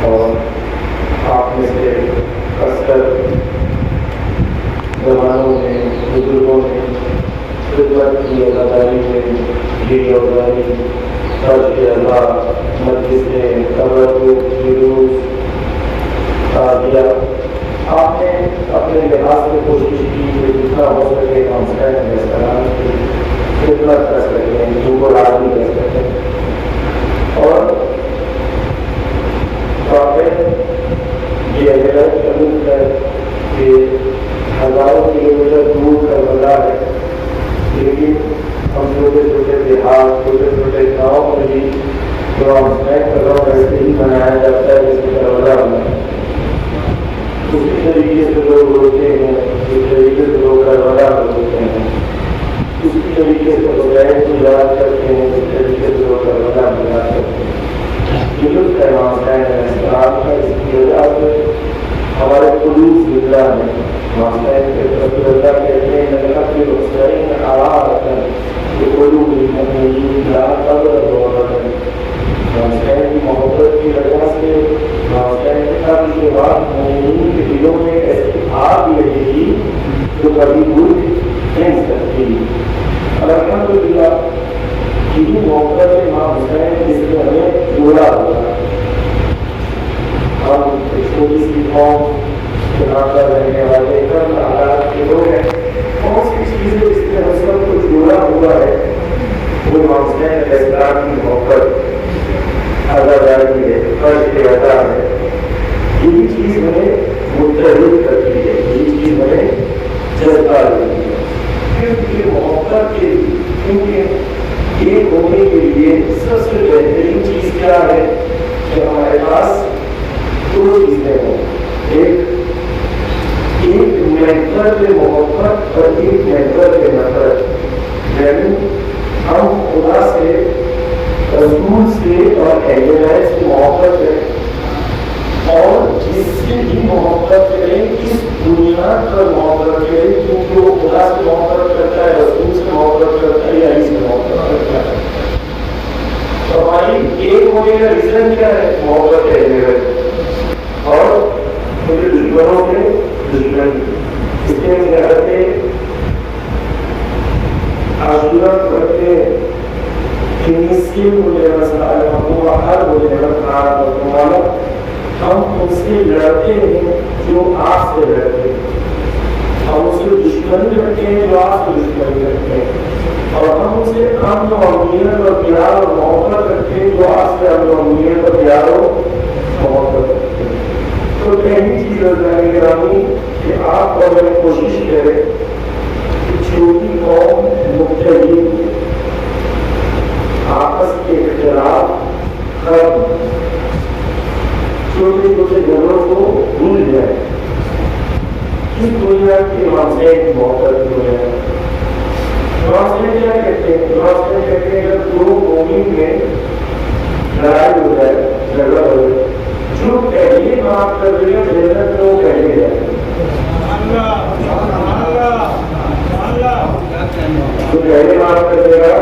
और आप में से अक्सर जवानों ने, बुजुर्गों ने खिदमत की, अदाकारी में ये योगदानी मस्जिद में तवज्जो जुलूस दिया। आपने अपने लिहाज से कोशिश की कि जितना हो सके हम सलाम की खिदमत कर सकें, उनको राजी कर सकें। और ये हजरत कबूल है कि हजारों किलोमीटर दूर करबला है, लेकिन हम छोटे छोटे देहात, छोटे छोटे गाँव में भी जो हम कदम ऐसे ही बनाया जाता है जैसे करबला में। उसी तरीके से लोग रोते हैं, उसी तरीके से लोग करबला रोते हैं, उसी तरीके से लोग गैर को याद करते हैं, उसी तरीके से लोग करबला को याद करते हैं। जुलूस का नाम है इस्लाम का, इसकी वजह से हमारे कुलूस जिला में मास्टर के रसूलुल्लाह कहते हैं नल्ला के उसराइन आवाज़ है कि कुलू में ला कब्र होता है। मास्टर की मोहब्बत की वजह से मास्टर के बाद मोमिन के दिलों में ऐसी आग लगेगी जो कभी बुझ नहीं सकती। अल्हम्दुलिल्लाह की मोहब्बत इमाम हुसैन जिसने हमें जोड़ा हुआ। हम छोटी सी कौम यहाँ पर रहने वाले कम आलात के लोग हैं, कौन सी चीज़ें जिसने हम सबको जोड़ा हुआ है वो इमाम हुसैन अलैहिस्सलाम की मोहब्बत, आज़ादारी है, फर्ज के अदा है। यही चीज़ हमें मुतहरिक करती है, यही चीज़ हमें जज्बा देती है। क्योंकि मोहब्बत के एक होने के लिए सबसे बेहतरीन चीज क्या है कि हमारे पास दो चीजें हों, एक मेंटर पे मोहब्बत और एक मेंटर पे नफरत। यानी हम खुदा से, रसूल से और एहले से मोहब्बत करें और जिससे भी मोहब्बत करें, किस बुनियाद पर मोहब्बत करें, क्योंकि वो खुदा से मोहब्बत करता है, रसूल से मोहब्बत करता है या इससे मोहब्बत करता है। तो हमारी एक होने का रीजन क्या है? मोहब्बत है। और मुझे दुश्मनों के दुश्मन इसके करते आशुरा करते हम उससे लड़ते हैं जो आप से लड़ते हैं, हम उससे दुश्मनी करते हैं जो आपसे दुश्मनी करते हैं, और हम उसे अमन और अमीनत और प्यार और मोहब्बत करते हैं जो आपसे अमन और अमीनत और प्यार और मोहब्बत करते हैं। तो पहली चीज ग्रामी कि आप अगर कोशिश करें कि छोटी कौम मुख्तलिफ आपस के इख्तिलाफ खत्म, छोटे छोटे झगड़ों को भूल जाए। इस दुनिया के मामले की मोहब्बत दुनिया क्या कहते हैं? कहते हैं अगर दो मोमिन में लड़ाई हो जाए, झगड़ा हो जाए, जो पहले माफ कर देगा जन्नत में वो पहले जाए। जो पहले माफ कर देगा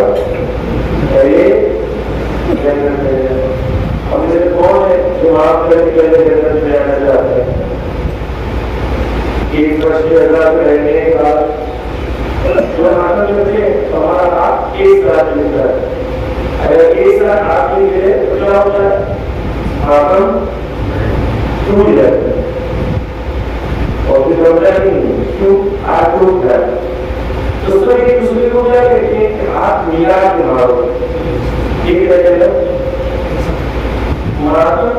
पहले जन्नत में जाए। अब जैसे कौन है जो माफ करके पहले जन्नत में जाना चाहता है? एक वर्ष के अल्लाह में रहने के बाद हमारा हाथ एक साथ मिलता है। अगर एक साथ हाथ नहीं मिले तो क्या होता है? आदम टूट जाता है और फिर बनता नहीं, क्यों? हाथ टूट जाता है। तो एक दूसरे को क्या कहते हैं? हाथ मिला के मारो। ठीक है, मातम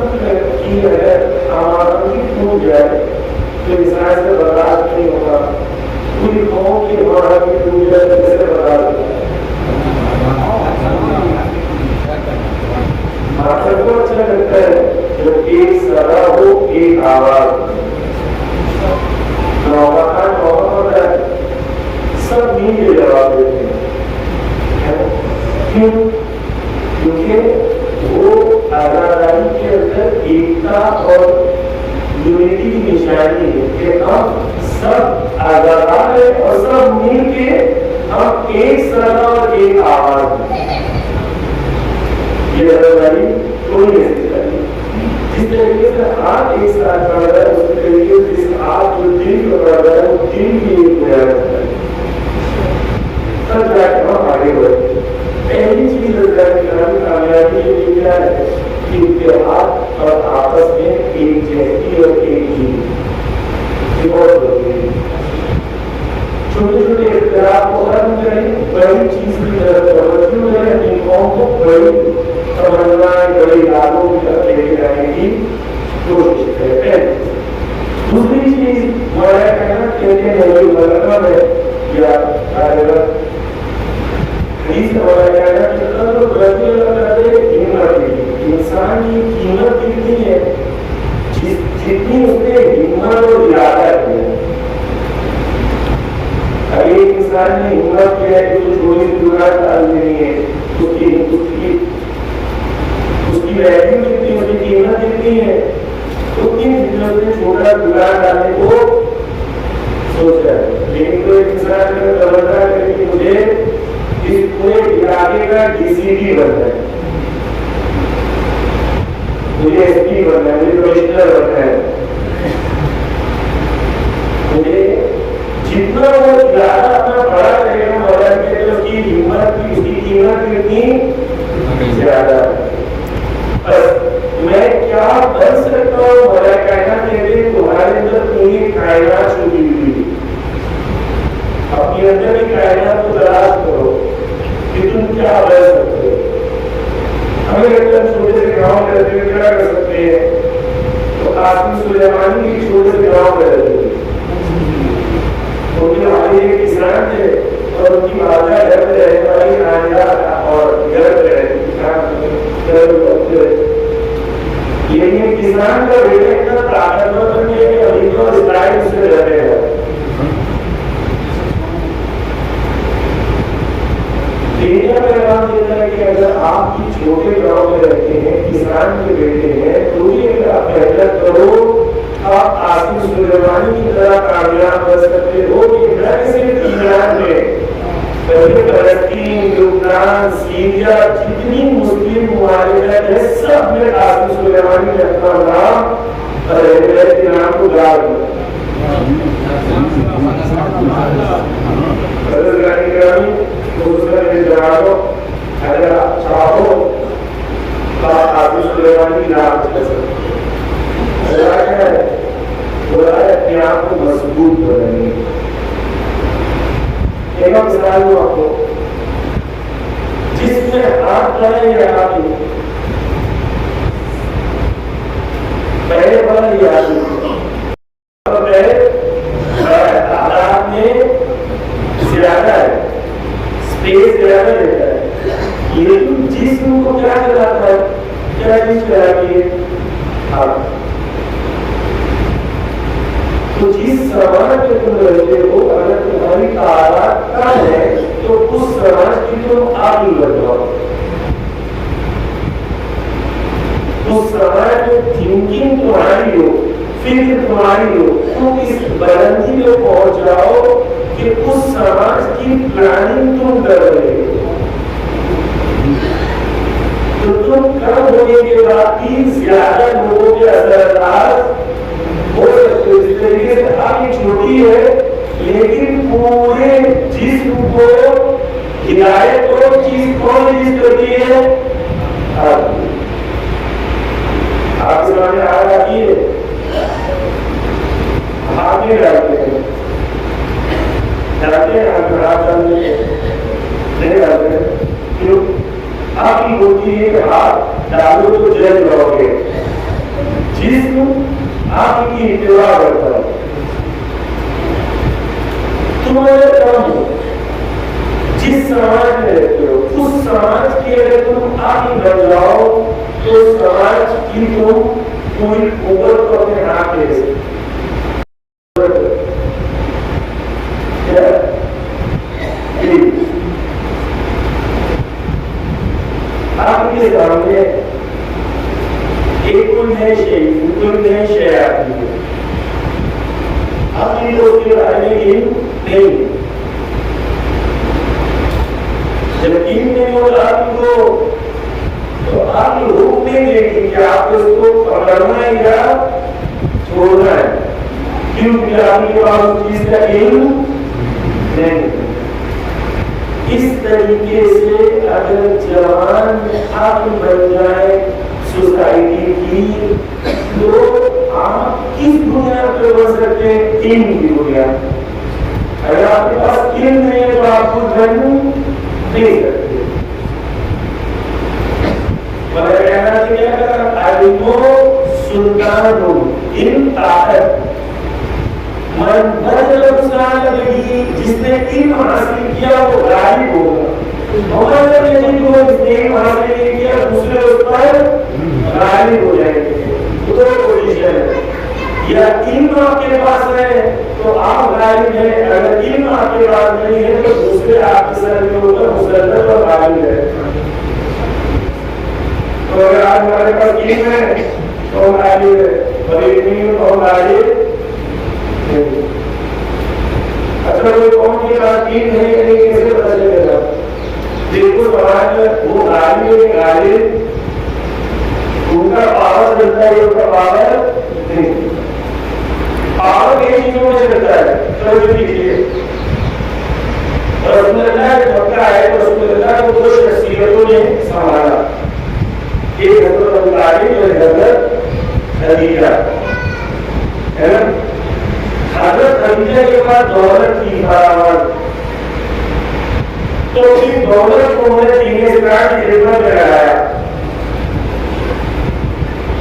की अगर आमादम टूट जाए तो इस तरह से सब मीन के जवाब देते हैं। क्यों? क्योंकि वो आजादारी के अंदर एकता और यूनिटी की निशानी है कि हम सब आजाद है और सब मिल के हम एक सदा और एक आवाज। ये आजादारी कोई नहीं चली। जिस तरीके से आप एक साथ पढ़ रहे हैं उस तरीके से आप जो दिल को पढ़ रहे हैं वो दिल की एक प्रयास है, तब जाके हम आगे बढ़ते। पहली चीज कामयाबी ये क्या है कि इत्तेहाद और आपस में एक जैसी और एक ही बहुत जरूरी है। छोटे छोटे इख्तिलाफ को खत्म करें, बड़ी चीज की तरफ तवज्जो करें, इनको को बड़ी समझना बड़ी यादों की तरफ लेके जाने की कोशिश करें। दूसरी चीज हमारा कहना कहते हैं मलका है या इंसान की कीमत कितनी है जितनी उसने हिम्मत और इरादा किया। अगर एक इंसान ने हिम्मत किया है तो थोड़ी जुगाड़ डाल देनी है, उसकी वैल्यू कितनी, उसकी कीमत कितनी है, उतनी उसने छोटा जुगाड़ डालने को सोच रहा है। लेकिन तो एक इंसान ने तवज्जो करी कि मुझे इस पूरे इलाके का डीसीपी बनना है, मुझे एसपी बनना है, मुझे कमिश्नर बनना है, मुझे जितना वो इरादा अपना बड़ा करेगा मदद के तो उसकी हिम्मत की उसकी कीमत कितनी ज्यादा है। मैं क्या बन सकता हूँ बड़ा कहना कहते तुम्हारे अंदर पूरी कायनात छुपी हुई, अपने अंदर की कायनात को तलाश करो कि तुम क्या बन सकते हो। हमें एकदम छोटे से गाँव में रहते हुए क्या कर सकते हैं, तो कासिम सुलेमानी की छोटे से गाँव में रहते थे, उनके वाले एक किसान थे और उनकी माता घर में रहने वाली राजा और घर में रहती लेकिन किसान का बेटा इतना ताकतवर बन गया कि अभी तो इस्राइल से रह रहे हैं। पैगाम देता है कि अगर आप छोटे गांव में रहते हैं, किसान के बेटे हैं, तो ये मेहनत करो, आप आसिम सुलेमानी की तरह कामयाब बन सकते हो कि न सिर्फ ईरान में बल्कि फलस्तीन, लुबनान, सीरिया जितनी मुस्लिम मुमालिकत है सब में आसिम सुलेमानी ने अपना नाम के नाम को डाल दिया। अगर आप चाहो तो आप आसिम सुलेमानी की नाम ले सकते अपने आप को मजबूत बनाएंगे। एक मिसाल हूँ आपको, जिसमें हाथ डालेंगे आप पहले वाला ये आदमी तादाद में ज्यादा है, स्पेस ज्यादा लेता है, लेकिन जिस्म को क्या कराता है, क्या चीज कराती है आप। तो जिस समाज में तुम रहते हो अगर तुम्हारी तादाद कम है तो उस समाज की तुम आगे बढ़ जाओ। उस समाज में थिंकिंग तुम्हारी हो, फिक्र तुम्हारी हो, तुम इस बुलंदी में पहुंच जाओ कि उस समाज की प्लानिंग तुम कर रहे हो। तो तुम कम होने के बाद भी ज्यादा लोगों के असरदार हो सकते हो। इस तरीके से आपकी छोटी है लेकिन पूरे जिस्म को हिदायत को चीज कौन चीज करती है, आपके सामने आ रही है, हाथ में डालते हैं, डालते हैं हाथ में, हाथ डालते हैं नहीं डालते हैं, क्यों? आपकी होती है कि हाथ डालो तो जल जाओगे, जिस्म आपकी इत्तिबा करता है। तुम अगर कम हो, जिस समाज में रहते हो उस समाज की अगर तुम आगे बढ़ जाओ तो समाज की तुम पूरी कुव्वत को अपने हाथ में ले सकते हो। में इन नहीं, जब इन नहीं होगा आपको तो आप रोक नहीं देंगे कि आपको इसको पकड़ना है या छोड़ना है, क्योंकि आपके पास उस चीज का इन नहीं। इस तरीके से अगर जवान आप बन जाए सोसाइटी की, तो आप किस दुनिया पे बन सकते हैं? इन की दुनिया। अगर आपके पास इन नहीं है तो आपको धन नहीं सकते। मगर कहना क्या करा, आलिमो सुल्तान हो इन ताकत मन लगेगी, जिसने इन हासिल किया वो गालिब होगा, और जिसने इन हासिल नहीं किया दूसरे उस पर गालिब हो जाएंगे। तो पोजीशन है, या इन आपके पास है तो आप गालिब है, अगर इन आपके पास नहीं है तो दूसरे आपके सर के ऊपर मुसल्लत और गालिब है। तो अगर आज हमारे पास इन है तो गालिब है, और इन तो गालिब। अच्छा, कोई कौन सी बात इन है कि नहीं, कैसे पता चलेगा? बिल्कुल समाज वो गालिब उनका पावर मिलता है, उनका पावर नहीं। पावर कई चीजों में मिलता है, तो लीजिए रसूलुल्लाह के मक्का है तो रसूलुल्लाह को दो शख्सियतों ने संभाला, एक हज़रत अबू तालिब और हज़रत खदीजा, है ना। हज़रत खदीजा के पास दौलत थी बराबर, तो इस दौलत को उन्होंने सीने से काट के खिदमत में लगाया।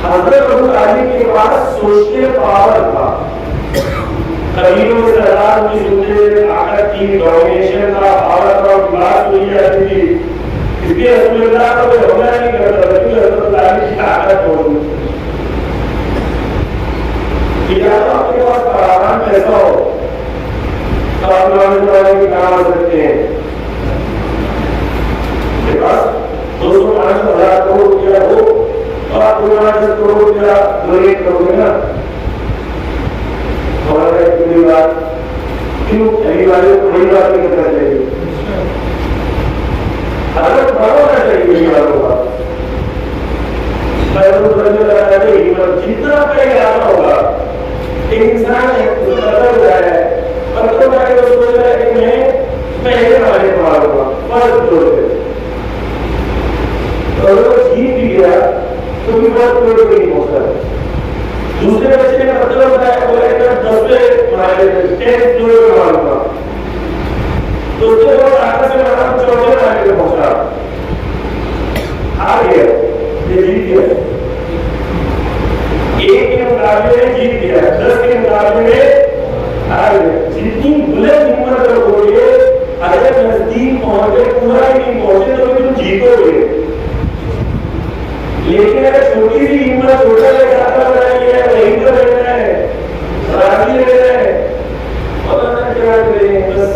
हज़रत अबू तालिब के पास सोशल पावर था, कबीलों से सरदार की सुनते ताकत थी, डोमिनेशन था, पावर था, बात हुई जाती थी। इसलिए रसूलुल्लाह का कोई हमला नहीं करता, बल्कि हज़रत तालिब की ताकत होगी। या तो आपके पास पराक्रम पैसा हो तो आप लोगों के काम कर सकते हैं। बस 200-500,000 करोड़ रुपया हो तो आप 2-5 करोड़ रुपया डोनेट करोगे ना। और एक बात, क्यों अभी वाले को बड़ी बात नहीं करना चाहिए, अगर बढ़ाना चाहिए वालों का जितना आपका इरादा होगा। एक इंसान है पता हो रहा है, पता हो रहा है तो सोच रहा है कि मैं पहले वाले को मारूंगा, फर्स्ट फ्लोर पे, तो अगर वो जीत भी गया तो भी फर्स्ट फ्लोर पे नहीं पहुंचता। दूसरे बच्चे ने पता बताया, बोला कि 10 पे मारे 10 फ्लोर पे मारूंगा, तो उसके बाद आगे से मारा 14 मारे पे पहुंचा, आ गया, ये जीत गया। एक के मुकाबले में जीत गया, 10 के मुकाबले में हार गया। जितनी बुलंद हिम्मत रखोगे, अगर नजदीक पहुंचे पूरा ही नहीं पहुंचे तो तुम जीतोगे। लेकिन अगर छोटी सी हिम्मत, छोटा लगाता बनाइए, वहीं पर रहना है, राजी रहना है, और क्या करें, बस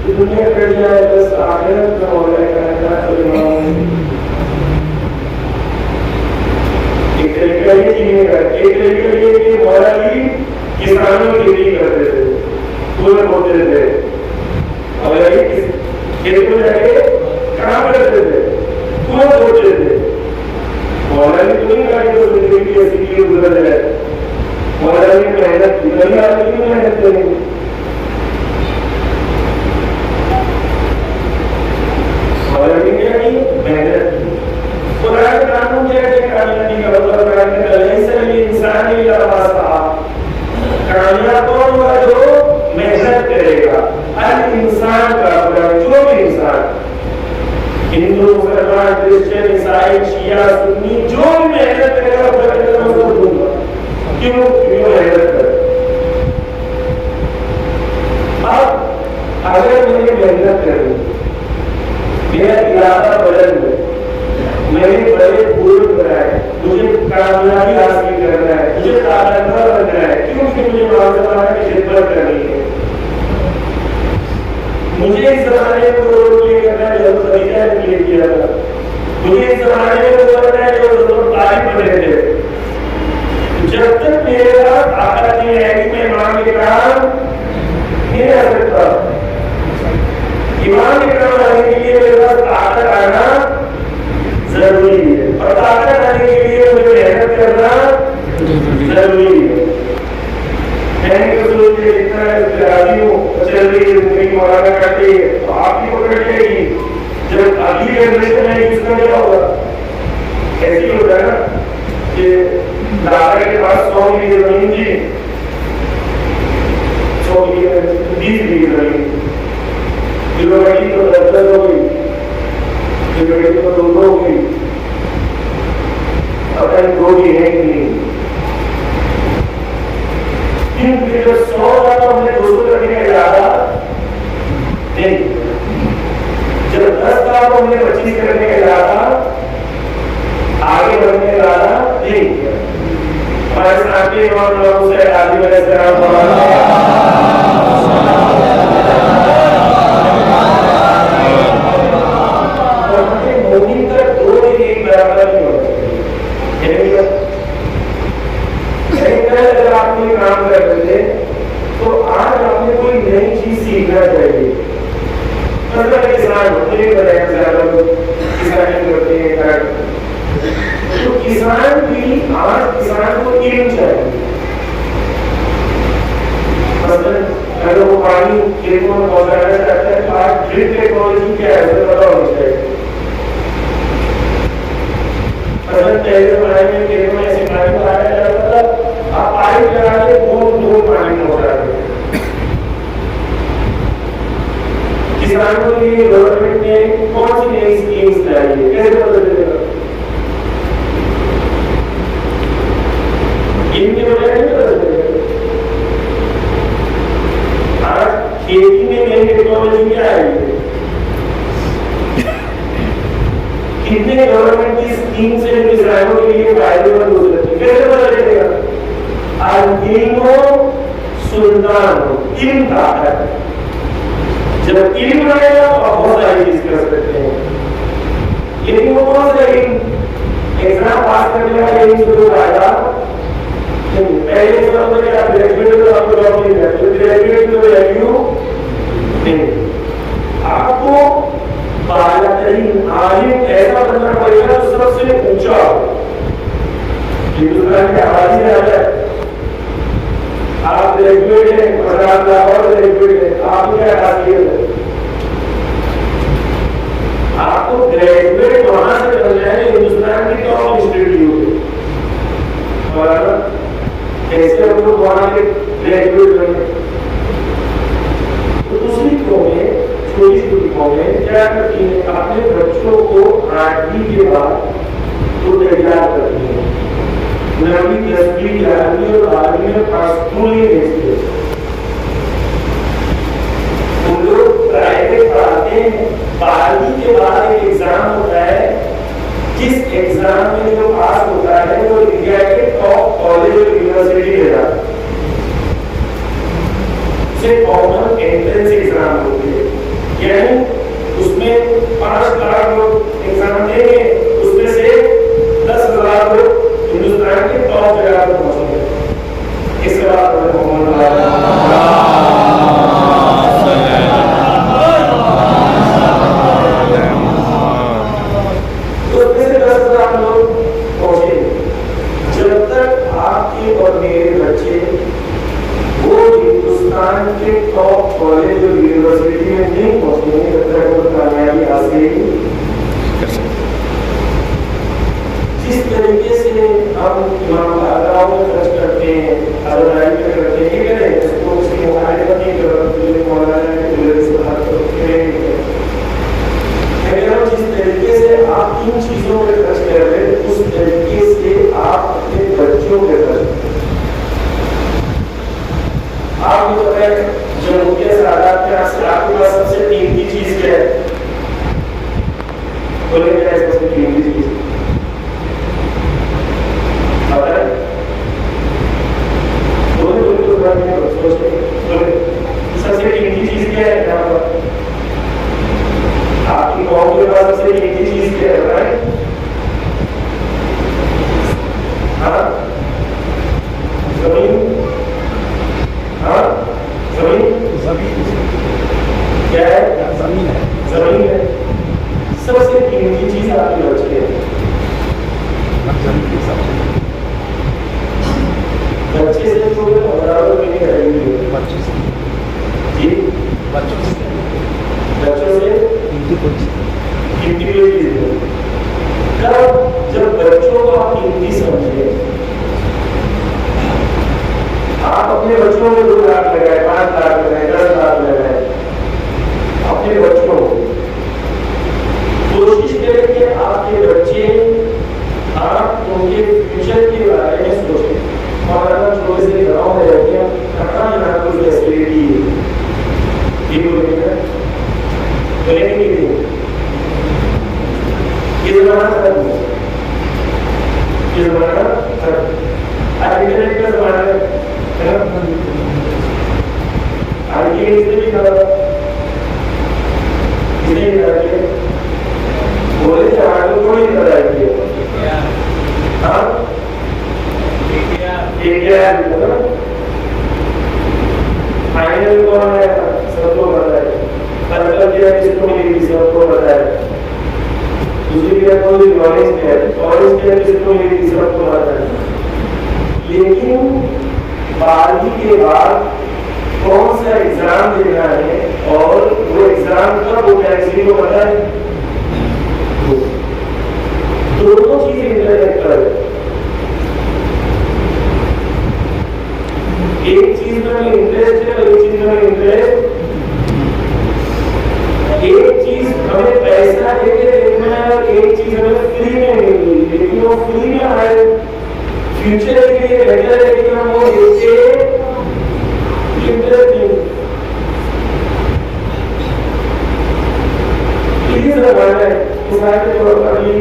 दुनिया कट जाए, बस आखिरत में हो जाएगा। एक तरीका ये जीने का, एक तरीका ये कि मौलवी किसानों की खेती करते थे, फूल बोते थे, और खेत में जाके काम करते थे, फूल बोते थे। मौलवी तो नहीं कहा कि जिंदगी की ऐसी क्यों गुजर जाए, मौलवी मेहनत नहीं आती, क्यों मेहनत करेंगे? मौलवी क्या की मेहनत की। कुरान का कानून क्या है? कामयाबी का मतलब इंसानी कामयाब कौन होगा? जो मेहनत करेगा। हर इंसान का, जो भी इंसान, हिंदू, मुसलमान, क्रिश्चियन, ईसाई, शिया, सुन्नी, जो भी मेहनत करेगा उसको दूंगा। क्यों? मेहनत करे। अब अगर मैंने मेहनत करी, मेरा इरादा बदल गया, मैंने बड़े पूर्ण बनाए, मुझे कामयाबी हासिल करना है, मुझे ताकतवर बनना है, क्योंकि मुझे मानवता की खिदमत करनी है, मुझे इस जमाने में वो रोल करना है जो खदीजा ने प्ले किया था, मुझे इस जमाने में वो करना है जो तालिब बने थे। जब तक मेरे पास ताकत नहीं है कि मैं मांग के काम मेरे मुझे लिखना है तो राजी हूँ, चल रही है जिंदगी मौलाना करते हैं तो आपकी पकड़ जाएगी। जब अगली जनरेशन है इसका क्या होगा? ऐसे ही होता है ना कि दादा के पास 100 बीघे जमीन थी, 100 बीघे 20 बीघे जमीन, बेटी तो 10 हो गई, बेटी तो 2 हो गई, अब 2 ही है कि नहीं। क्योंकि जब 100 का तो हमने 200 करने का इरादा नहीं, जब 10 का तो हमने 25 करने का इरादा, आगे बढ़ने का इरादा नहीं किया। हमारे साथ के इमाम लोगों से आदि वाले सलाम और हमें मोदी तक 2 एक बराबर नहीं होता। अगर आप कोई काम कर रहे थे तो आज आपने कोई नई चीज सीखना चाहिए। मतलब किसान मुझे बताया ज्यादा लोग किसानी करते हैं, तो किसान भी आज किसान को इल्म चाहिए। मतलब अगर वो पानी खेतों में पहुंचाना चाहता है तो आज ड्रिप टेक्नोलॉजी क्या है उसे पता होना चाहिए। पहले जमाने में खेतों में ऐसे पानी पहुंचाया जाता था, आप पाइप लगा के बूंद पानी पहुंचा देते। किसानों के लिए गवर्नमेंट ने कौन सी नई स्कीम्स लाई है, कैसे पता चलेगा? इनके वजह नहीं पता चलेगा। आज खेती में नई टेक्नोलॉजी क्या है, कितने गवर्नमेंट की स्कीम से किसानों के लिए फायदेमंद हो सकती है, कैसे पता चलेगा? आज इल्म सुल्तान इल्म का है, जब इल्म रहेगा तो आप बहुत सारी चीज कर सकते हैं। लेकिन वो कौन सा इल्म? एग्जाम पास करने वाला इल्म जो आएगा पहले आप ग्रेजुएट तो आपको जॉब नहीं मिलता, तो ग्रेजुएट की वैल्यू नहीं। आपको बालतरीन आलिम ऐसा बनना पड़ेगा जो सबसे ऊंचा हो। हिंदुस्तान की आबादी ज्यादा है, आप ग्रेजुएट हैं, 50 लाख और ग्रेजुएट हैं, आपको क्या खासियत है? आपको ग्रेजुएट वहां से बन जाए हिंदुस्तान की टॉप इंस्टीट्यूट कैसे हम लोग वहां के ग्रेजुएट बने। तो दूसरी कौमें छोटी छोटी कौमें क्या करती है, अपने बच्चों को 8वीं के बाद तो तैयार करती है, 9वीं 10वीं 11वीं और 12वीं में स्कूल ही भेजती है। उन लोग प्राइवेट पढ़ाते हैं, 12वीं के बाद एक एग्जाम होता है, जिस एग्जाम में जो पास होता है वो इंडिया के टॉप कॉलेज और यूनिवर्सिटी ले जाता है। उसे कॉमन एंट्रेंस एग्जाम होती है, यानी उसमें 5 लाख लोग एग्जाम देंगे, उसमें से 10,000 लोग हिंदुस्तान के टॉप जगह पर पहुंचेंगे। इसके बाद जब तक आपके और मेरे बच्चे वो हिंदुस्तान के टॉप कॉलेज और यूनिवर्सिटी में नहीं पहुंचेंगे, तब तक वो कामयाबी हासिल जिस तरीके से हम इमाम आगराओं में खर्च करते हैं, अदाई में करते हैं, ये करें इसको उसकी मुखालिफत नहीं कर मौलाना जिस तरीके से आप इन चीजों पे खर्च कर रहे हैं उस तरीके से आप अपने बच्चों पे खर्च। आपको पता है जमहूरियत सादात के आपके पास सबसे कीमती चीज क्या है? बोले क्या है सबसे कीमती चीज? पता है? बोले सबसे कीमती चीज क्या है यहाँ पर? आपकी कौम के पास सबसे कीमती चीज क्या है? राइट? हाँ, जमीन। हाँ, जमीन क्या है? जमीन है, जमीन है। सबसे कीमती चीज आपके बच्चे हैं। करोगे तो हजारों रुपये की खरीदेंगे जी, बच्चों से कीमती चीज। जब बच्चों को आप कीमती समझे, आप अपने बच्चों में 2 लाख लगाए, 5 लाख लगाए, 10 लाख लगाए, अपने बच्चों को कोशिश करें कि आपके बच्चे, आप उनके फ्यूचर के बारे में सोचें। और अगर छोटे से गाँव में रहते हैं, कहाँ कोई फैसिलिटी ये बोलेंगे ये जमाना खत्म है, ये जमाना खत्म, इंटरनेट का जमाना है बोले थोड़ी फाइनल कौन है सबको पता है, किसको मिलेगी सबको पता है, दूसरी कोई ऑरेंज प्लेयर किसको मिलेगी सबको पता है। लेकिन 12वीं के बाद कौन सा एग्जाम देना है और वो एग्जाम कब होता है किसी को पता है? दोनों चीजें इंटरनेट है। एक चीज में इंटरेस्ट है और एक चीज में इंटरेस्ट, एक चीज हमें पैसा देके देखना है और एक चीज हमें फ्री में मिलेगी, लेकिन वो फ्री में हमारे फ्यूचर के लिए बेहतर है कि हम वो देखे इंटरेस्ट अभी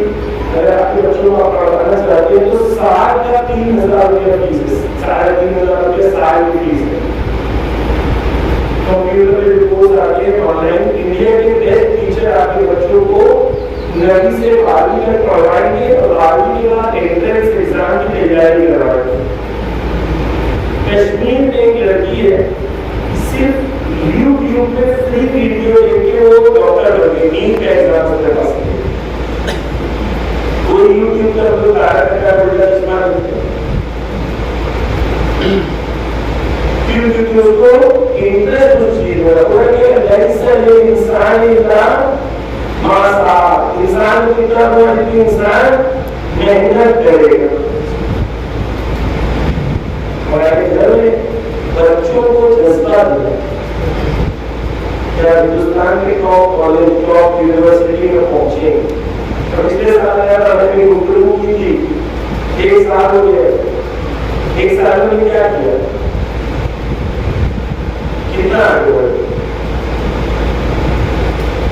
अगर आपके बच्चों को आप पढ़ाना चाहते हैं तो साल का 3,000 रुपया फीस है, 3,500 रुपया साल की फीस है। कंप्यूटर पे कोर्स आते हैं ऑनलाइन, इंडिया के बेस्ट टीचर आपके बच्चों को 9वीं से 12वीं तक पढ़ाएंगे और 12वीं के बाद एंट्रेंस एग्जाम की तैयारी करवाएंगे। कश्मीर में एक लड़की है, सिर्फ YouTube पे फ्री वीडियो देख वो डॉक्टर बन गई, नीट का एग्जाम उसके पास कोई YouTube का कोई कारण का बेटा इस्तेमाल क्योंकि उसको इंटरेस्ट उस चीज में रखा है कि जैसे ये इंसान इतना मासा इंसान को इतना बड़ा कि इंसान मेहनत करेगा। हमारे घर में बच्चों को जज्बा दिया, क्या हिंदुस्तान के टॉप कॉलेज टॉप यूनिवर्सिटी में पहुंचे। पिछले साल आया था, मैंने गुफ्तगू की थी, 1 साल हो गया, 1 साल में क्या किया, कितना आगे बढ़े।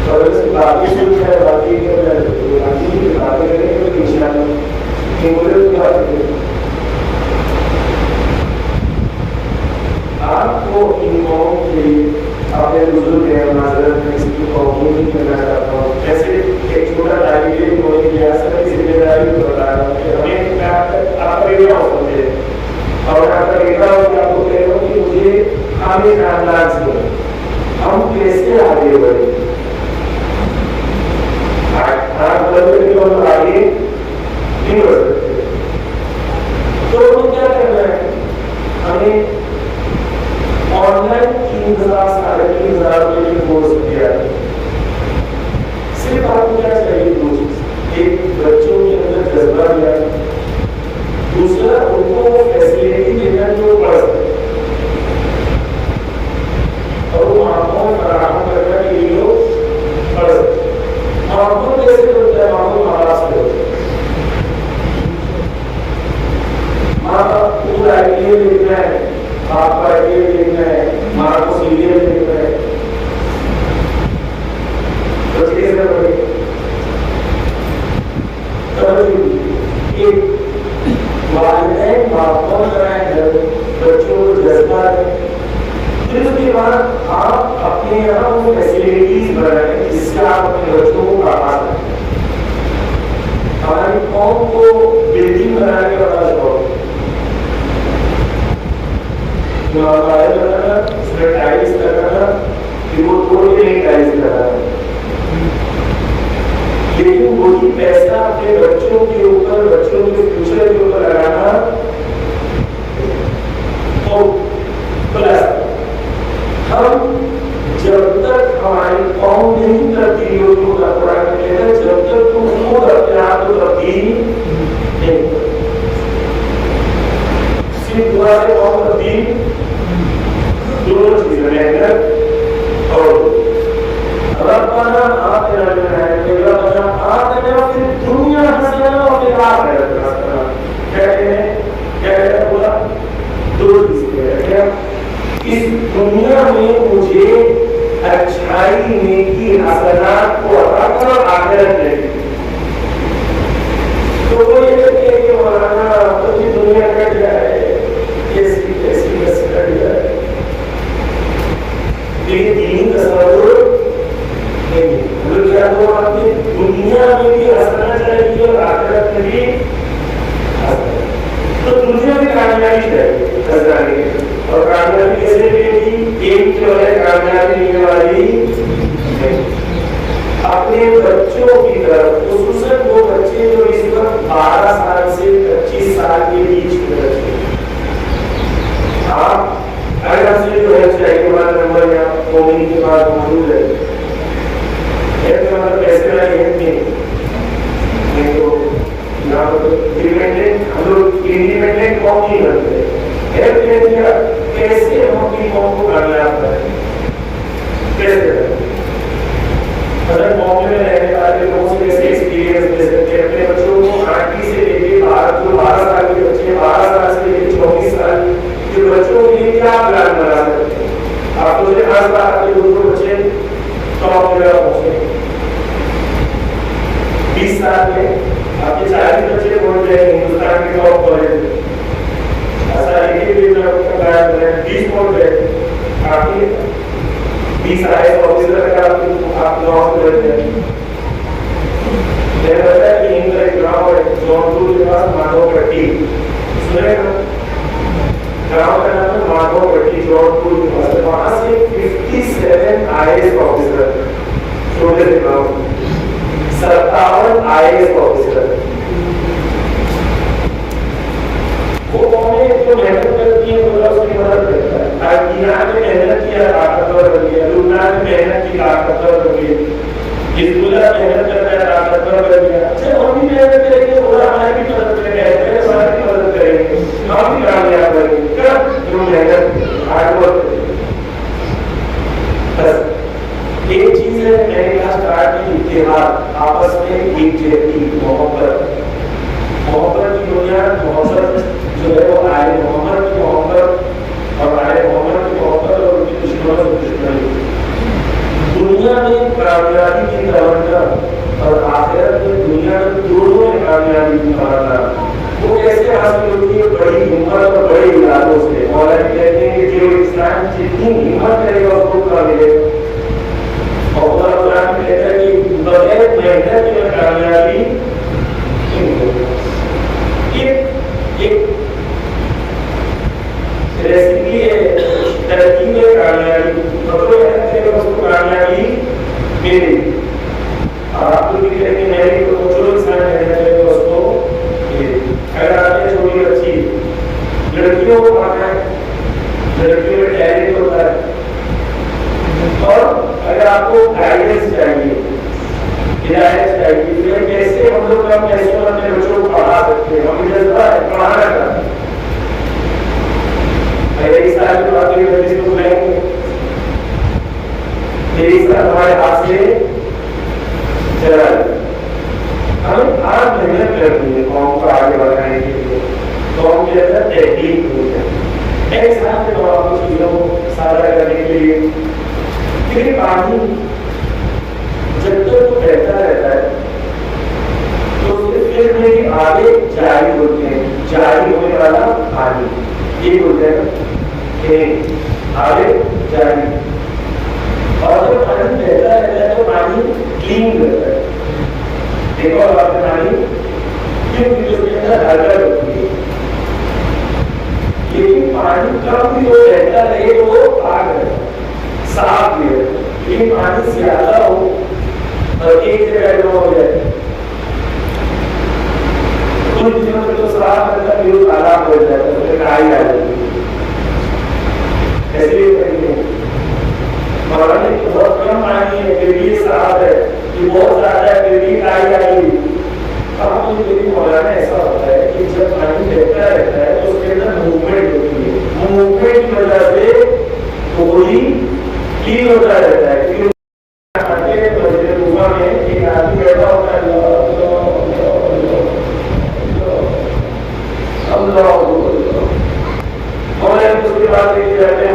और इसकी बातें शुरू है, बातें करेंगे तो पीछे आपको इन कौम के अपने बुजुर्ग है माजरत में इसकी कौमी नहीं करना चाहता हूँ। जैसे एक छोटा डायरी होने की आसर की जिम्मेदारी को बता रहा हूँ कि हमें आपका बेटा हो सकते हैं और आपका बेटा हो कि आपको कह रहा हूँ कि मुझे हमें खानदान से हम कैसे आगे बढ़े। आप हम आगे नहीं बढ़ सकते, तो हमें क्या करना है, हमें ऑनलाइन 3,000 साढ़े 3,000 रुपये की कोर्स दिया है। सिर्फ आपको क्या चाहिए, 2 चीज, एक बच्चों के अंदर जज्बा दिया, दूसरा उनको फैसिलिटी देना जो पढ़ सकते और वो माहौल फराहम करना कि ये लोग पढ़ सकते। माहौल कैसे होता है, माहौल महाराष्ट्र से होता है। माँ बाप पूरा आइडिया देखना है, आपका आइडिया देखना है, माँ को सीरियल देखना है, तो कैसे बढ़े। एक वालिदैन माहौल बनाए घर, बच्चों को जज्बा दें, फिर उसके बाद आप अपने यहाँ वो फैसिलिटीज बनाएं जिससे आप अपने बच्चों को पढ़ा सकें। हमारी कौम को बिल्डिंग बनाने का बड़ा शौक है, बनाना, उसमें टाइल्स लगाना, फिर वो तोड़ के नहीं टाइल्स लगाना, लेकिन वही पैसा अपने बच्चों के ऊपर, बच्चों के फ्यूचर के ऊपर लगाना, तो इस दुनिया में मुझे अच्छाई नेकी हसनात को अता कर और आखिरत ले। तो वो ये कहते हैं कि मौलाना तो ये दुनिया कट जाए, कैसी कैसी बस कट जाए, लेकिन दीन तस्वुर नहीं। वो क्या तो आपने दुनिया में भी हंसना चाहिए और आखिरत में भी हंसना। तो दुनिया में कामयाबी चाहिए हंसने की, और कामयाबी कैसे मिलेगी? एक जो है कामयाबी मिलने वाली अपने बच्चों की तरफ, खुसूसन वो बच्चे जो इस वक्त 12 साल से 25 साल के बीच के बच्चे, आप अगर आपसे जो है चाहिए हमारा नंबर या फोन के बाद मौजूद है, मतलब कैसे नहीं तो यहाँ पर इंडिपेंडेंट हम लोग इंडिपेंडेंट कौम नहीं करते, कैसे हम अपनी कौम को कामयाब करें, कैसे मतलब कौम में रहने वाले लोगों से कैसे एक्सपीरियंस ले सकते हैं, अपने बच्चों को 8 से लेके 12 साल के बच्चे, 12 साल से लेके 24 साल के बच्चों के लिए क्या प्लान बना सकते हैं? आप मुझे हर बार आपके दोनों बच्चे टॉप वगैरह पहुंचे, 20 साल में आपके 40 बच्चे पहुंच जाएंगे हिंदुस्तान के टॉप कॉलेज में, ऐसा एक ही दिन आपका प्लान है 20 पहुंच जाए, आपके 20 IAS ऑफिसर का आप नौकरी करते हैं। मैंने बताया कि इनका एक गाँव है जौनपुर के पास माधोपट्टी, सुने ना? गाँव का नाम है माधोपट्टी, जौनपुर के पास। वहां से 57 IAS ऑफिसर, छोटे से गाँव 57 IAS ऑफिसर। वो कौन है जो मेहनत करती है, तो उसकी मदद करता है। आज ईरान में मेहनत किया ताकतवर बन गया, लुबनान में मेहनत की ताकतवर बन गया, हिजबुल्लाह मेहनत करता है ताकतवर बन गया। अच्छा हम भी मेहनत करेंगे, वो हमारी भी मदद करेंगे, हमारी भी मदद करेंगे, हम भी कामयाब बनेंगे। कब? जो मेहनत हार्डवर्क करेंगे। बस एक चीज है, मैंने कहा स्टार्ट में इत्तेहाद, आपस में एकजुटती, मोहब्बत की दुनिया, मोहब्बत जो है वो आए मोहम्मद की मोहब्बत और आए मोहम्मद की मोहब्बत और उनकी दुश्मनों से दुश्मनी। दुनिया में कामयाबी की तमन्ना और आखिरत में दुनिया में दोनों में कामयाबी की तमन्ना, वो कैसे हासिल होती है? बड़ी हिम्मत और बड़े इरादों से। मौला कहते हैं कि जो इंसान जितनी हिम्मत करेगा उसको क्या मिलेगा, और कुरान में कहता है कि बगैर मेहनत में कामयाबी नहीं होगी। एक रेसिपी है, तरकीब है कामयाबी, मतलब मेहनत करेगा उसको कामयाबी मिलेगी। आप तो भी कहेंगे नहीं तो जो इंसान मेहनत करेगा उसको मिलेगी। अगर आपने छोटी बच्ची, लड़कियों को पाना है, लड़कियों में टैलेंट होता है, और अगर आपको गाइडेंस चाहिए, हिदायत चाहिए, तो कैसे हम लोग कैसे अपने बच्चों को पढ़ा सकते हैं? हमें जज्बा है पढ़ाना का। मेरे साल के बाद बच्चे को बुलाएंगे, मेरी साल हमारे हाथ से चला जाए। हमें आज मेहनत करनी है कौम को आगे बढ़ाने के लिए, कौम के अंदर तहकीक होनी है, एक साथ में आपको चीजों को साझा करने के लिए। लेकिन पानी जब तक तो बहता रहता है तो फिर में आगे जारी होते हैं, जारी होने वाला पानी ये होता है आगे जारी। और जब पानी बहता रहता है तो पानी क्लीन रहता है। देखो आपने पानी क्योंकि उसके अंदर हरकत होती है, लेकिन पानी कम भी हो बहता रहे तो वो पाक है, साफ भी है। लेकिन पानी ज्यादा हो और एक जगह जमा हो जाए कुछ दिनों में तो साफ रहता है, फिर तालाब हो जाता है, उसमें काई आ जाती है। ऐसे ही करेंगे मौलाना की बहुत कम पानी है फिर भी साफ है, कि बहुत ज्यादा है फिर भी काई आएगी। अब मुझे मौलाना ऐसा होता है कि जब पानी बहता रहता है तो उसके अंदर मूवमेंट होती है, मूवमेंट की वजह से पूरी क्लीन होता रहता है। उसके बाद लेके जाते हैं,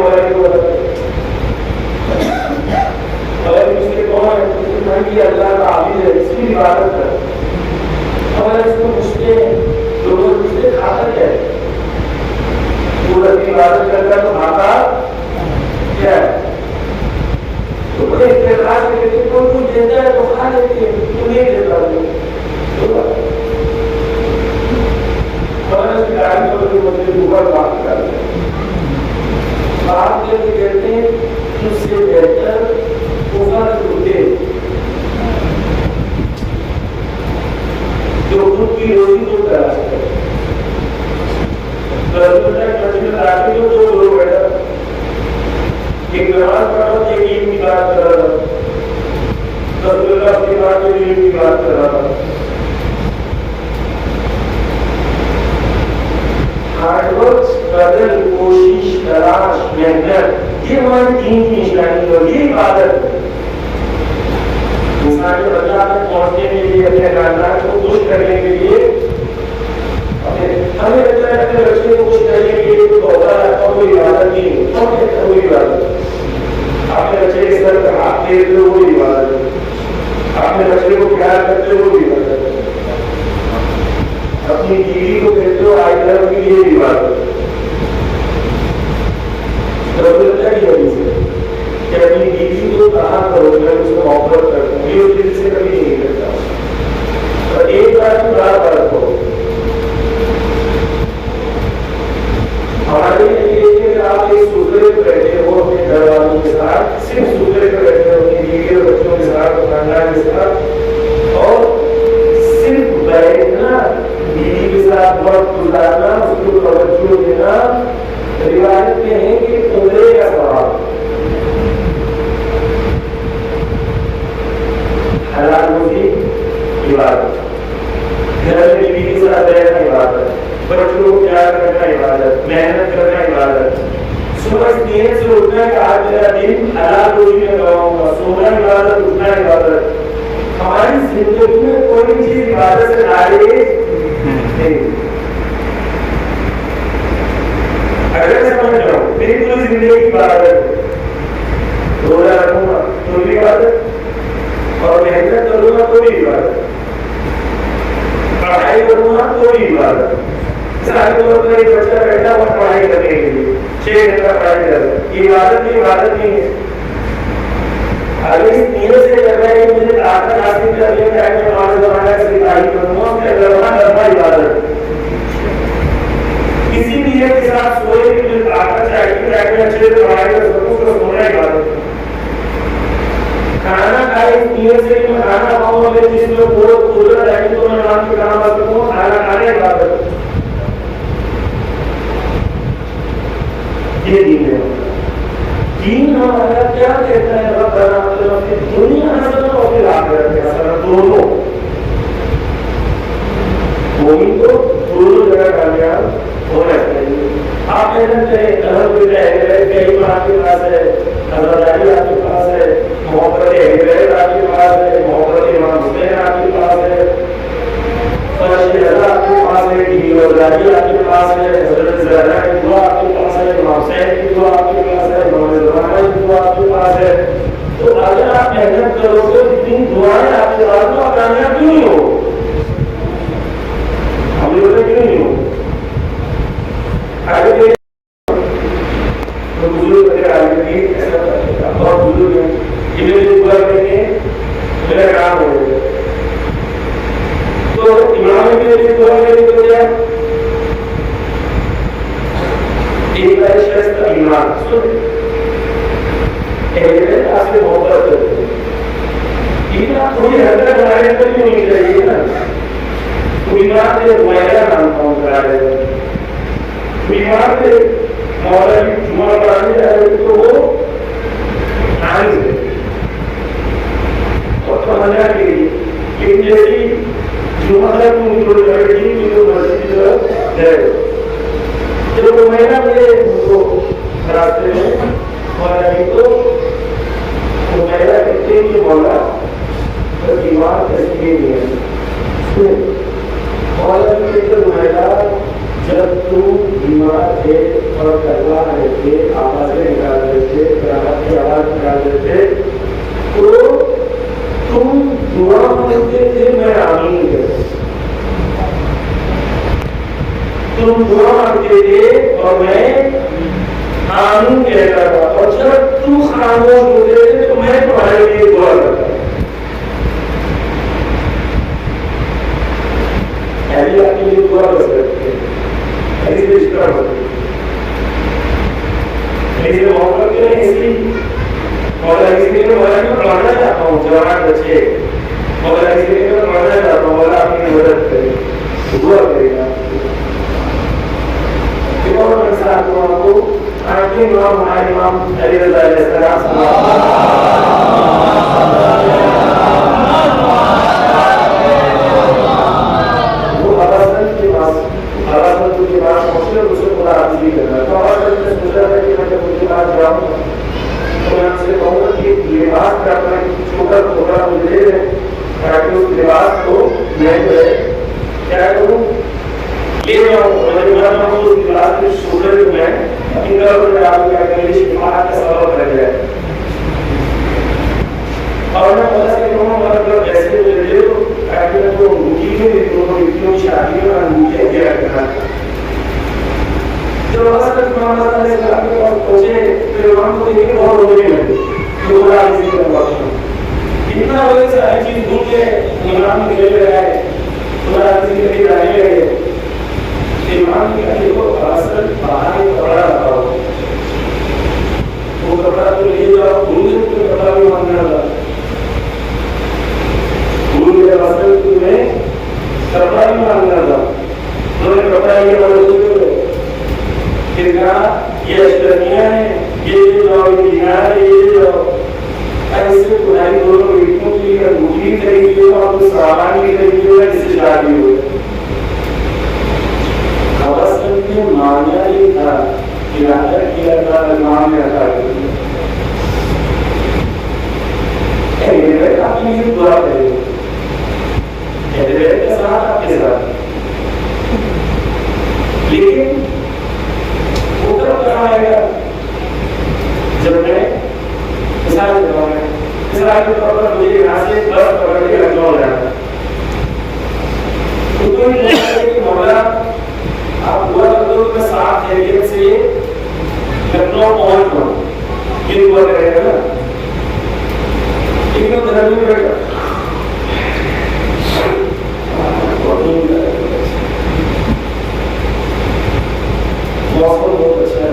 करके कहते हैं कि उससे बेहतर कुफर होते जो खुद की रोटी को तलाश करे। तो दो लोग बैठा, एक नमाज पढ़ रहा था, एक ईद की बात कर रहा था, अपनी बात में ईद की बात कर रहा था। हार्डवर्क, स्ट्रगल, कोशिश, तलाश, मेहनत, ये हमारी दीन की निशानी है, ये इबादत है। इंसान जो अल्लाह तक पहुंचने के लिए, अपने खानदान को खुश करने के लिए, हमें लगता है अपने बच्चे को खुश करने के लिए तोहफा रखा, कोई इबादत नहीं है, कोई इबादत। अपने बच्चे के सर पर हाथ फेरते हो, वो इबादत है। अपने बच्चे को प्यार करते हो, वो इबादत है। अपनी बीवी को कहते हो आई लव के लिए इबादत है। कि अपनी बीवी को कहा करो, मैं उसको मोहब्बत करता हूँ, ये उस दिल से कभी नहीं करता। और एक बार की बात करो, हमारे लिए आप एक सूत्रे पर बैठे हो अपने घर वालों के साथ, सिर्फ सूत्रे पर बैठे हो अपनी बीवी और बच्चों के साथ, खानदान के साथ, और सिर्फ बैठना, बीवी के साथ वक्त गुजारना, उसको तवज्जो देना, रिवायत में है कि उम्रे का सवाब। हलाल रोटी इबादत, घर में बीवी के साथ रहना इबादत, बच्चों को प्यार करना इबादत, मेहनत करना इबादत, सुबह नींद से उठना कि आज मेरा दिन हलाल रोटी में लगाऊंगा, सोना इबादत, उठना इबादत। हमारी जिंदगी में कोई चीज इबादत से नाराज नहीं। अगर समझ लो मेरी पूरी जिंदगी की इबादत, रोजा रखूंगा तो भी इबादत, और मेहनत करूंगा तो भी इबादत, पढ़ाई करूंगा तो भी इबादत। सारे तौर पर एक बच्चा बैठा हुआ पढ़ाई करने के लिए 6 घंटा पढ़ाई कर रहा है, इबादत नहीं है। अगर इस नियत से कर रहा है कि मुझे ताकत हासिल कर लिया है, मैं हमारे जमाने से सिपाही बनूंगा, मैं करना इबादत। किसी भी नियत के साथ सोए कि मुझे ताकत चाहिए, अच्छे से पढ़ाई कर सकूं, तो सोना इबादत। खाना खाए इस नियत से कि मैं खाना खाऊंगा, मेरे जिसम में पूरा जाएगी तो मैं नाम के काम आ सकूं, खाना खाने इबादत। ये दीन है। दीन हमारा क्या कहता है? दुनिया हसन और फिर आखिरत हसन, दोनों दोनों जगह कामयाब होना चाहिए। आप मेहनत करें, अल्हम्दुलिल्लाह कई बार आपके पास है, अज़ादारी आपके पास है, मोहब्बत हिदायत आपके पास है, मोहब्बत इमाम हुसैन आपके पास है, फर्श रज़ा आपके पास है, दीवारदारी आपके पास है, हज़रत ज़हरा की दुआ आपके पास है, इमाम हुसैन की दुआ आपके पास है, इमाम ज़माना की दुआ आपके पास है। तो अगर आप मेहनत करोगे, जितनी दुआएं आपके पास में, आप कामयाब क्यों नहीं हो? हम लोग क्यों नहीं हो? आगे तो बुजुर्ग मेरे आगे ऐसा करेगा, बहुत बुजुर्ग है, ये मेरे दुआ करके मेरा काम हो गया। तो इमाम के लिए दुआ करने को क्या एक शख्स का ईमान आपसे मोहब्बत करते हैं, ईमान थोड़ी हरकत बनाने पर भी नहीं चाहिए ना। तो ईमान से मुआयना नाम काम करा रहे हैं, ईमान से मौला की जुमा पढ़ाने जा रहे तो वो आने और समझना के लिए, लेकिन जैसी जुमा मस्जिद है जो महीना मिले उनको रास्ते में मौला की तो वो महिला कहते हैं कि मौला तो ईमान कैसे नहीं है। मौला की कहते महिला जब तुम बीमार थे और करवा रहे थे, आवाजें निकाल रहे थे, राहत की आवाज निकाल रहे थे, तो तुम दुआ मांगते थे, मैं आमीन कहते, तुम दुआ मांगते थे और मैं आमीन कहता था, और जब तुम खामोश होते थे तो मैं तुम्हारे लिए दुआ करता। ऐसी आपके लिए दुआ कर सकते हैं, ऐसी रिश्ता होती है, ऐसी मोहब्बत मैं इसलिए मगर इसलिए मैं पढ़ना चाहता हूँ जवान बच्चे, मगर इसलिए मैं पढ़ना चाहता हूँ, मगर आपकी मदद करें, दुआ करेगा। एक और मिसाल दूँ आपको, आपके इमाम हमारे इमाम अली रज़ा अलैहिस्सलाम वो हवासन के पास पहुंचे और उसे पूरा हाजिरी करना। तो हवासन ने सोचा था कि मैं जब उनके पास जाऊंगा तो मैं उनसे कहूँगा कि लिबास का अपना छोटा टुकड़ा मुझे दे दें ताकि उस लिबास को मैं क्या करूँ ले जाऊँ, मेरे घर में उस लिबास के शोल्डर में इनका डाल क्या मेरी शिफा का सबब बन जाए। और मैं पता है कि मतलब ऐसे मुझे तो ताकि मैं तो मुझी में दोनों शादी में मुझे क्या करना जो असल मामला है कि और पहुंचे फिर हम को देखिए बहुत रोने लगे तो बड़ा इसी का बात इतना बड़े से हर चीज भूल के इमाम निकल गया है बड़ा इसी के लिए आने लगे। इमाम का देखो असल बाहर एक कपड़ा रखा हो वो कपड़ा तो ले जाओ भूल के कपड़ा भी मांगना था भूल के असल तुम्हें कपड़ा भी मांगना था उन्होंने कपड़ा ये बोले फिर कहा ये अश्तनिया है ये जाओ ये दिनार है ये जाओ ऐसे तुम्हारी दोनों बेटियों के लिए अंगूठी खरीदी हो और सामान भी खरीदी हो जिससे शादी हो। अवसर के मान्या ये था कि नाटक किया था मान्या था अपनी ये दुआ करें के साथ आपके साथ लेकिन उधर कहाँ आएगा जब मैं मिसाल के तौर पर मुझे यहाँ से बस पकड़ के लखनऊ जाना तो कोई कि मौला आप दुआ कर दो मैं 7 खैरियत से लखनऊ पहुँच पाऊँ ये दुआ करेगा ना एकदम घर में बैठा मौसम बहुत अच्छा है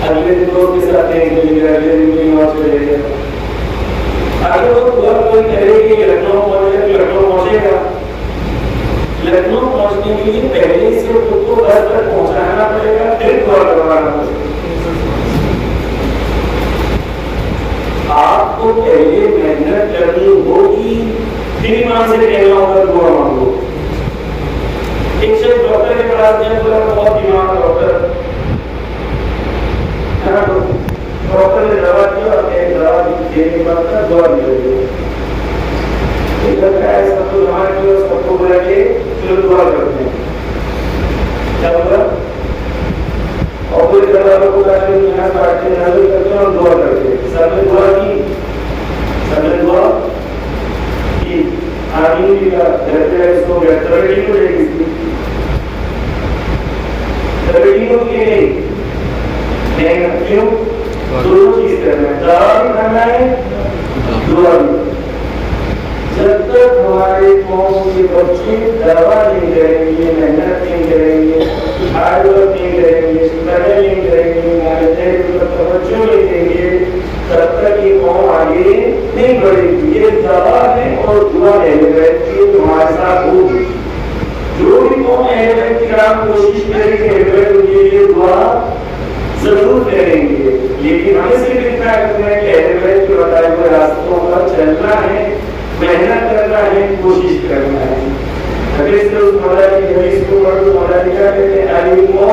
अगले दिन लोग किस आते हैं अगले दिन कोई नमाज पढ़ेगा आगे लोग कोई कहेगी कि लखनऊ पहुंचेगा तो लखनऊ पहुंचेगा लखनऊ पहुंचने के लिए पहले से खुद को घर तक पहुंचाना पड़ेगा फिर दुआ करवाना पड़ेगा। आपको पहले मेहनत करनी होगी फिर इमाम से कहना होगा दुआ मांगो। एक से डॉक्टर के पास गया बोला बहुत बीमार डॉक्टर डॉक्टर ने दवा दी और एक दवा देने के बाद दुआ दी इधर का है सबको हमारे जो सबको बोला कि चलो दुआ करते हैं क्या बोला और पूरी दवा को बोला कि यहाँ काटते हैं नजर करते हैं और दुआ करते हैं सबने दुआ की आदमी भी का घर पे इसको बेहतर को लेगी नहीं क्यों दोनों चीज करना है दवा भी करना है दुआ भी। जब तक हमारे कौम के बच्चे दवा नहीं करेंगे मेहनत नहीं करेंगे हार्ड वर्क नहीं करेंगे स्ट्रगल नहीं करेंगे तवज्जो नहीं देंगे तब तक ये कौम आगे नहीं बढ़ेगी। ये दवा है और दुआ है कि तुम्हारे साथ होगी जो भी कौम अहल की काम कोशिश करेंगे उनके लिए दुआ जरूर करेंगे लेकिन हमें सिर्फ इतना करना है कि अहल के बताए हुए रास्तों पर चलना है मेहनत करना है कोशिश करना है। हदीस में उस मौला की हदीस को पढ़ तो मौला लिखा कहते हैं अलिमो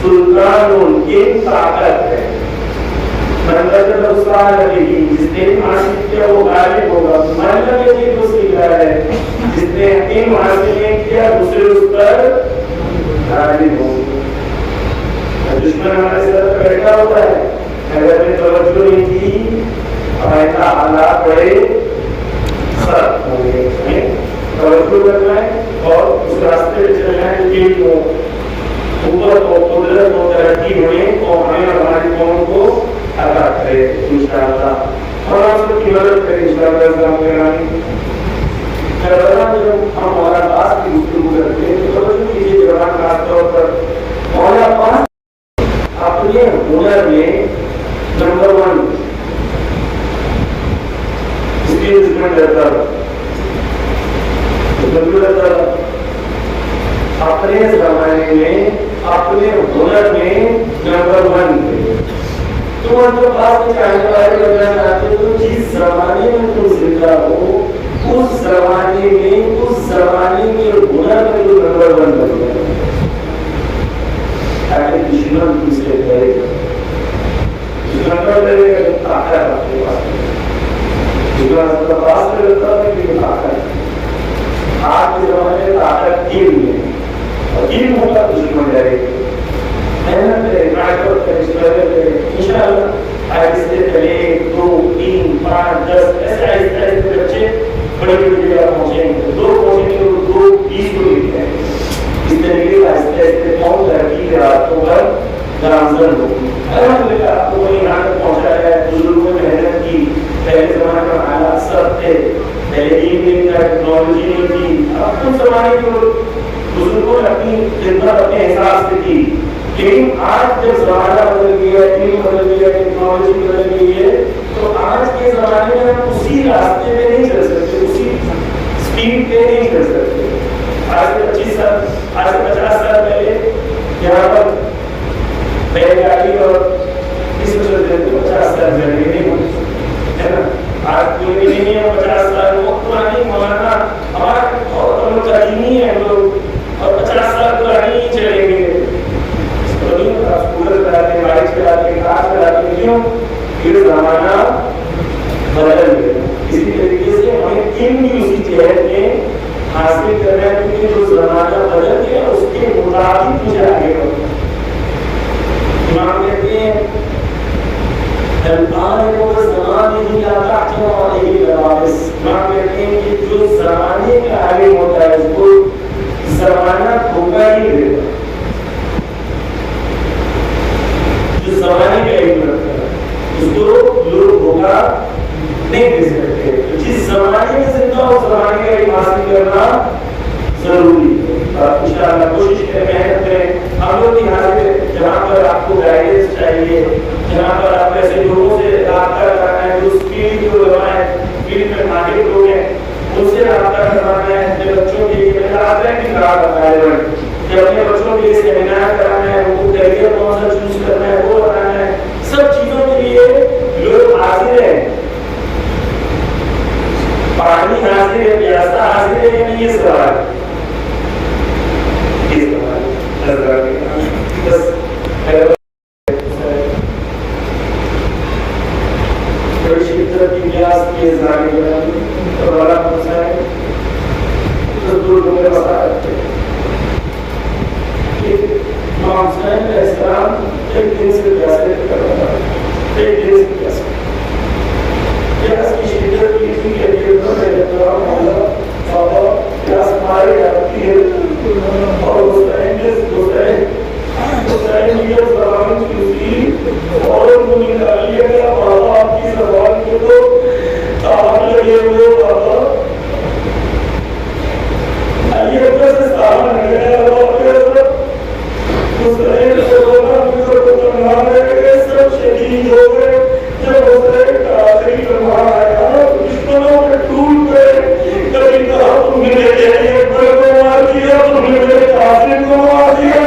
सुल्तानुन की ताकत है मतलब उस्ताद अली जिसने हासिल किया वो गालिब होगा मतलब ये तो सीखा है जिसने हकीम हासिल नहीं किया दूसरे उस पर गालिब होगा। दुश्मन हमारे साथ बैठा होता है अगर हमने तवज्जो नहीं की ऐसा हालात बड़े सख्त होंगे तवज्जो करना है और उस रास्ते पे चलना है कि ऊपर को कुदरत और तरक्की होने और हमें और हमारी कौम को अदा करे इंशाअल्लाह और आप सबकी मदद करें इंशाअल्लाह। जब हम हमारा बात की गुफ्तगू करते हैं तो तवज्जो कीजिए जवान खास तौर पर मौला अपने हुनर में नंबर 1 थे। तुम उनके पास में चाहने वाले बनना चाहते हो तो जिस जमाने में तुम जिंदा हो उस जमाने में हुनर में तो नंबर 1 बन गया। ताकि दुश्मन तुमसे डरेगा, दुश्मन डरेगा तो ताकत आपके पास दुश्मन पास में रहता है कि ताकत आज के जमाने में ताकत की नहीं है और इन होगा दुश्मन डरेगा। मेहनत है, नाटक है, इंशाअल्लाह आज से पहले 2, 3, 5, 10 ऐसे बच्चे बड़ी जगह पहुंचेंगे। 2 पहुंचेंगे तो 2, 20 को लिखते हैं। इस तरीके से आहिस्ते पहुंच तरक्की के रास्तों पर गामजन होगी। अल्हम्दुलिल्लाह आपको वही यहाँ तक पहुंचाया है। बुजुर्गों ने मेहनत की, पहले जमाने में हालात सब थे, पहले नहीं था, टेक्नोलॉजी नहीं थी। अब उस जमाने के बुजुर्गों ने अपनी खिदमत अपने हिसाब से की, लेकिन आज जब जमाना बदल गया, इल्म बदल गया, टेक्नोलॉजी बदल गई है, तो आज के जमाने में हम उसी रास्ते पे नहीं चल सकते, उसी स्पीड पे नहीं चल सकते। आज से 50 साल पहले यहाँ पर बैलगाड़ी और इस वजह से 50 साल पहले नहीं है ना। आज कोई भी नहीं है 50 साल वो पुरानी मौलाना हमारा और लोग नहीं है लोग और 50 साल पुरानी ही चलेंगे। कूलर चलाते, बाइक चलाते, कार चलाते, क्यों? ये जमाना बदल गया। इसी तरीके से हमें इन भी उसी चेहरे में हासिल करना है, क्योंकि जो जमाना बदल गया उसके मुताबिक मुझे आगे बढ़ना। इमाम कहते हैं इमाम कहते हैं कि जो जमाने का आगे होता है उसको जमाना धोखा ही देता है। जो जमाने का इल्म रखता है उसको लोग धोखा नहीं दे सकते। तो जिस जमाने में जिंदा हो उस जमाने का इल्म हासिल करना जरूरी है। इंशाअल्लाह कोशिश करें, मेहनत करें। हम लोग यहाँ से जहाँ पर आपको गाइडेंस चाहिए, जहाँ पर आप ऐसे लोगों से राब्ता करना है जो फील्ड को लगाए, फील्ड में माहिर लोग हैं, उनसे राब्ता करवाना है। अपने बच्चों के लिए कराते हैं कि करा बताए कि अपने बच्चों के लिए सेमिनार कराना है, उनको करियर कौन सा चूज करना है वो बताना है। सब चीजों के लिए लोग हाजिर हैं। पानी हाजिर है, प्यासा हाजिर है या नहीं, ये सवाल तुमने मेरे काफिर को मार दिया,